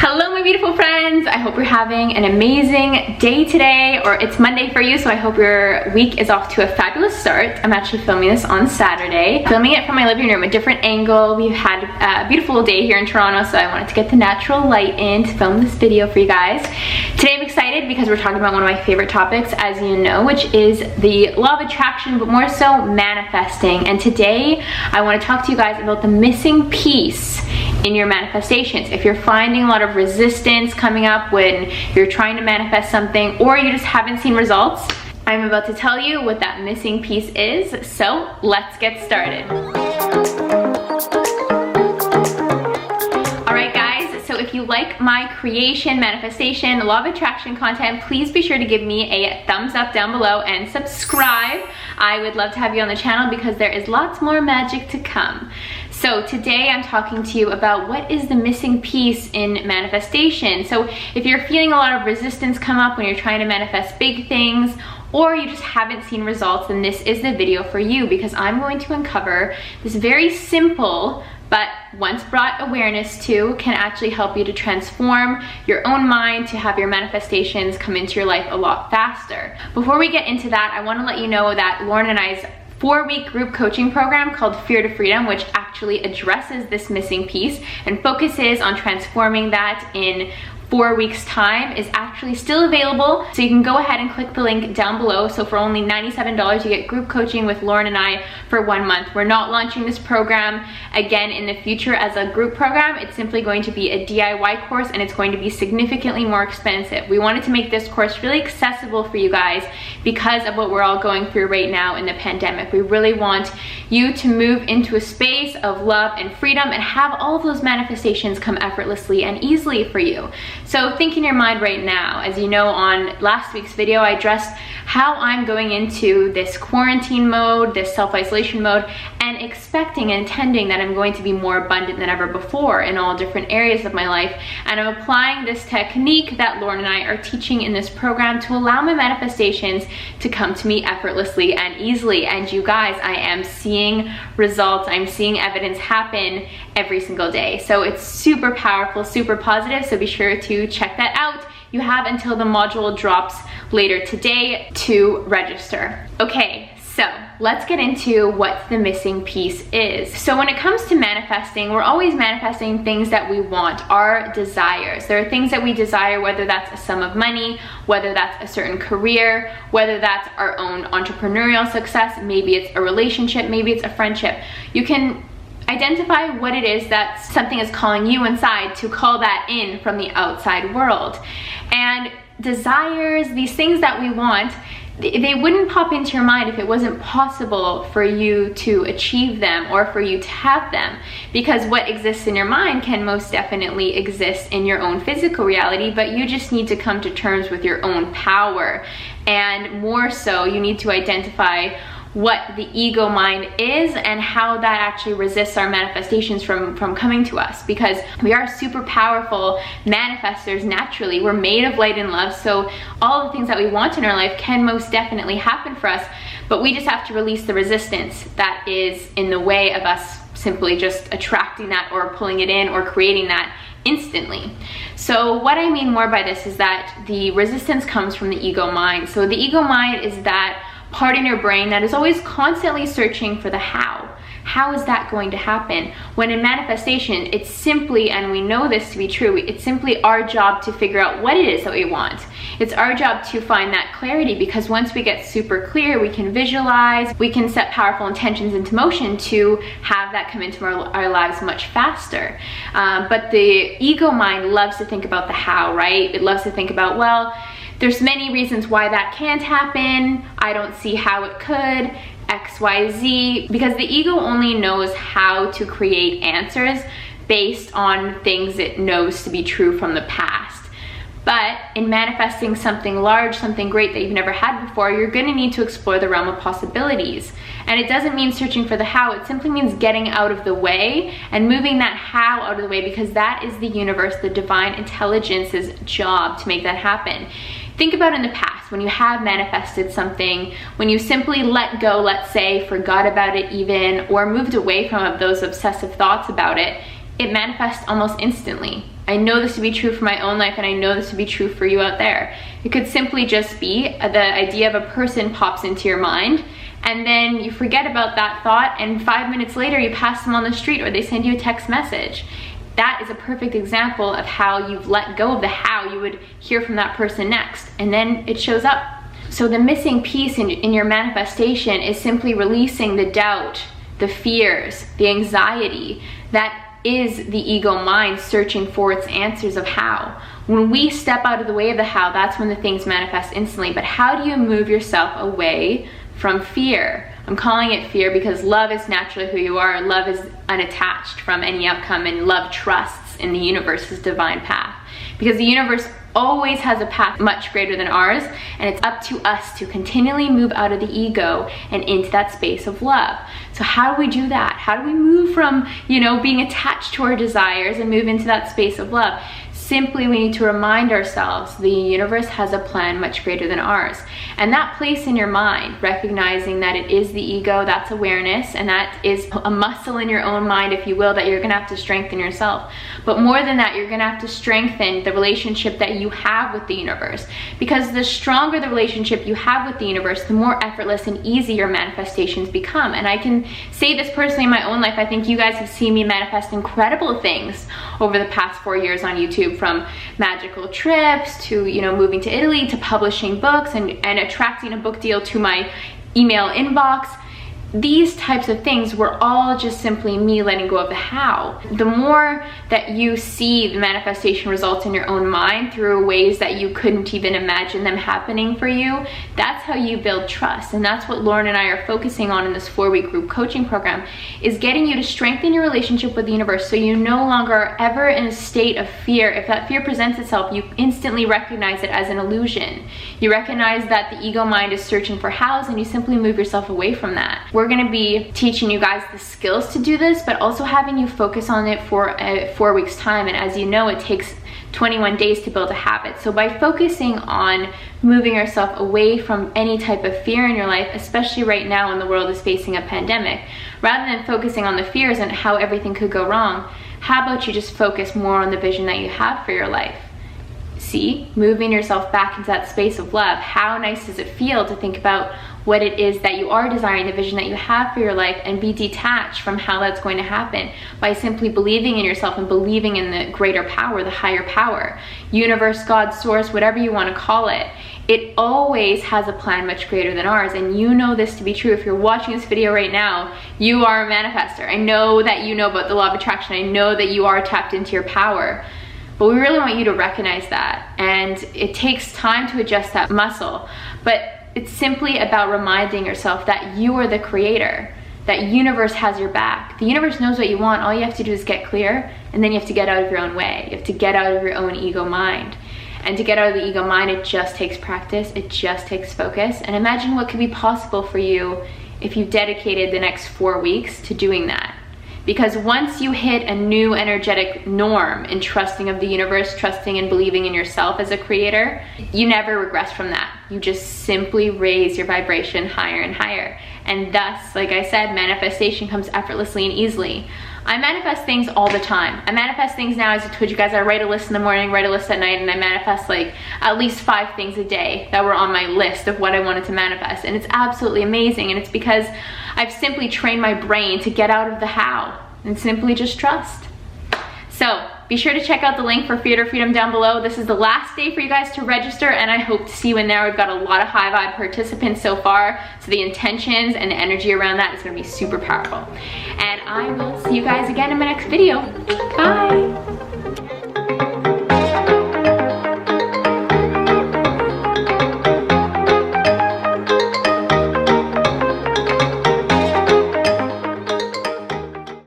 Hello my beautiful friends, I hope you're having an amazing day today, or it's Monday for you, so I hope your week is off to a fabulous start. I'm actually filming this on Saturday, filming it from my living room, a different angle. We've had a beautiful day here in Toronto, so I wanted to get the natural light in to film this video for you guys. Today I'm excited because we're talking about one of my favorite topics, as you know, which is the law of attraction, but more so manifesting. And today I want to talk to you guys about the missing piece in your manifestations. If you're finding a lot of resistance coming up when you're trying to manifest something, or you just haven't seen results, I'm about to tell you what that missing piece is. So let's get started. Alright guys, so if you like my creation, manifestation, law of attraction content, please be sure to give me a thumbs up down below and subscribe. I would love to have you on the channel because there is lots more magic to come. So today I'm talking to you about what is the missing piece in manifestation. So if you're feeling a lot of resistance come up when you're trying to manifest big things, or you just haven't seen results, then this is the video for you, because I'm going to uncover this very simple, but once brought awareness to, can actually help you to transform your own mind, to have your manifestations come into your life a lot faster. Before we get into that, I want to let you know that Lauren and I's 4-week group coaching program called Fear to Freedom, which actually addresses this missing piece and focuses on transforming that in 4 weeks time, is actually still available. So you can go ahead and click the link down below. So for only $97, you get group coaching with Lauren and I for 1 month. We're not launching this program again in the future as a group program. It's simply going to be a DIY course, and it's going to be significantly more expensive. We wanted to make this course really accessible for you guys because of what we're all going through right now in the pandemic. We really want you to move into a space of love and freedom and have all of those manifestations come effortlessly and easily for you. So think in your mind right now. As you know, on last week's video, I addressed how I'm going into this quarantine mode, this self-isolation mode, and expecting and intending that I'm going to be more abundant than ever before in all different areas of my life. And I'm applying this technique that Lauren and I are teaching in this program to allow my manifestations to come to me effortlessly and easily. And you guys, I am seeing results. I'm seeing evidence happen every single day. So it's super powerful, super positive. So be sure to check that out. You have until the module drops later today to register. Okay, so let's get into what the missing piece is. So when it comes to manifesting, we're always manifesting things that we want, our desires. There are things that we desire, whether that's a sum of money, whether that's a certain career, whether that's our own entrepreneurial success, maybe it's a relationship, maybe it's a friendship. You can identify what it is that something is calling you inside to call that in from the outside world. And desires, these things that we want, they wouldn't pop into your mind if it wasn't possible for you to achieve them or for you to have them, because what exists in your mind can most definitely exist in your own physical reality, but you just need to come to terms with your own power. And more so, you need to identify what the ego mind is and how that actually resists our manifestations from coming to us, because we are super powerful manifestors naturally. We're made of light and love, so all the things that we want in our life can most definitely happen for us, but we just have to release the resistance that is in the way of us simply just attracting that or pulling it in or creating that instantly. So what I mean more by this is that the resistance comes from the ego mind. So the ego mind is that part in your brain that is always constantly searching for the how. How is that going to happen? When in manifestation, it's simply, and we know this to be true, it's simply our job to figure out what it is that we want. It's our job to find that clarity, because once we get super clear, we can visualize, we can set powerful intentions into motion to have that come into our lives much faster. But the ego mind loves to think about the how, right? It loves to think about, well, there's many reasons why that can't happen. I don't see how it could, XYZ, because the ego only knows how to create answers based on things it knows to be true from the past. But in manifesting something large, something great that you've never had before, you're gonna need to explore the realm of possibilities. And it doesn't mean searching for the how, it simply means getting out of the way and moving that how out of the way, because that is the universe, the divine intelligence's job to make that happen. Think about in the past when you have manifested something, when you simply let go, let's say, forgot about it even, or moved away from those obsessive thoughts about it. it manifests almost instantly. I know this to be true for my own life, and I know this to be true for you out there. It could simply just be the idea of a person pops into your mind, and then you forget about that thought, and 5 minutes later you pass them on the street, or they send you a text message. That is a perfect example of how you've let go of the how you would hear from that person next, and then it shows up. So the missing piece in your manifestation is simply releasing the doubt, the fears, the anxiety that is the ego mind searching for its answers of how. When we step out of the way of the how, that's when the things manifest instantly. But how do you move yourself away from fear? I'm calling it fear because love is naturally who you are. Love is unattached from any outcome, and love trusts in the universe's divine path. Because the universe always has a path much greater than ours, and it's up to us to continually move out of the ego and into that space of love. So how do we do that? How do we move from, being attached to our desires and move into that space of love? Simply, we need to remind ourselves the universe has a plan much greater than ours. And that place in your mind, recognizing that it is the ego, that's awareness, and that is a muscle in your own mind, if you will, that you're gonna have to strengthen yourself. But more than that, you're gonna have to strengthen the relationship that you have with the universe. Because the stronger the relationship you have with the universe, the more effortless and easy your manifestations become. And I can say this personally in my own life. I think you guys have seen me manifest incredible things over the past 4 years on YouTube, from magical trips to moving to Italy, to publishing books and attracting a book deal to my email inbox. These types of things were all just simply me letting go of the how. The more that you see the manifestation results in your own mind through ways that you couldn't even imagine them happening for you, that's how you build trust. And that's what Lauren and I are focusing on in this 4-week group coaching program, is getting you to strengthen your relationship with the universe, so you no longer are ever in a state of fear. If that fear presents itself, you instantly recognize it as an illusion. You recognize that the ego mind is searching for hows, and you simply move yourself away from that. We're going to be teaching you guys the skills to do this, but also having you focus on it for 4 weeks time. And as you know, it takes 21 days to build a habit. So by focusing on moving yourself away from any type of fear in your life, especially right now when the world is facing a pandemic, rather than focusing on the fears and how everything could go wrong, how about you just focus more on the vision that you have for your life? See, moving yourself back into that space of love. How nice does it feel to think about what it is that you are desiring, the vision that you have for your life, and be detached from how that's going to happen by simply believing in yourself and believing in the greater power, the higher power, universe, God, source, whatever you want to call it. It always has a plan much greater than ours, and you know this to be true. If you're watching this video right now, you are a manifester. I know that you know about the law of attraction. I know that you are tapped into your power. But we really want you to recognize that, and it takes time to adjust that muscle. But it's simply about reminding yourself that you are the creator, that universe has your back. The universe knows what you want. All you have to do is get clear, and then you have to get out of your own way. You have to get out of your own ego mind. And to get out of the ego mind, it just takes practice. It just takes focus. And imagine what could be possible for you if you dedicated the next 4 weeks to doing that. Because once you hit a new energetic norm in trusting of the universe, trusting and believing in yourself as a creator, you never regress from that. You just simply raise your vibration higher and higher. And thus, like I said, manifestation comes effortlessly and easily. I manifest things all the time. I manifest things now, as I told you guys. I write a list in the morning, write a list at night, and I manifest like at least 5 things a day that were on my list of what I wanted to manifest. And it's absolutely amazing. And it's because I've simply trained my brain to get out of the how and simply just trust. So be sure to check out the link for Theater Freedom down below. This is the last day for you guys to register, and I hope to see you in there. We've got a lot of high vibe participants so far, so the intentions and the energy around that is going to be super powerful. And I will see you guys again in my next video. Bye.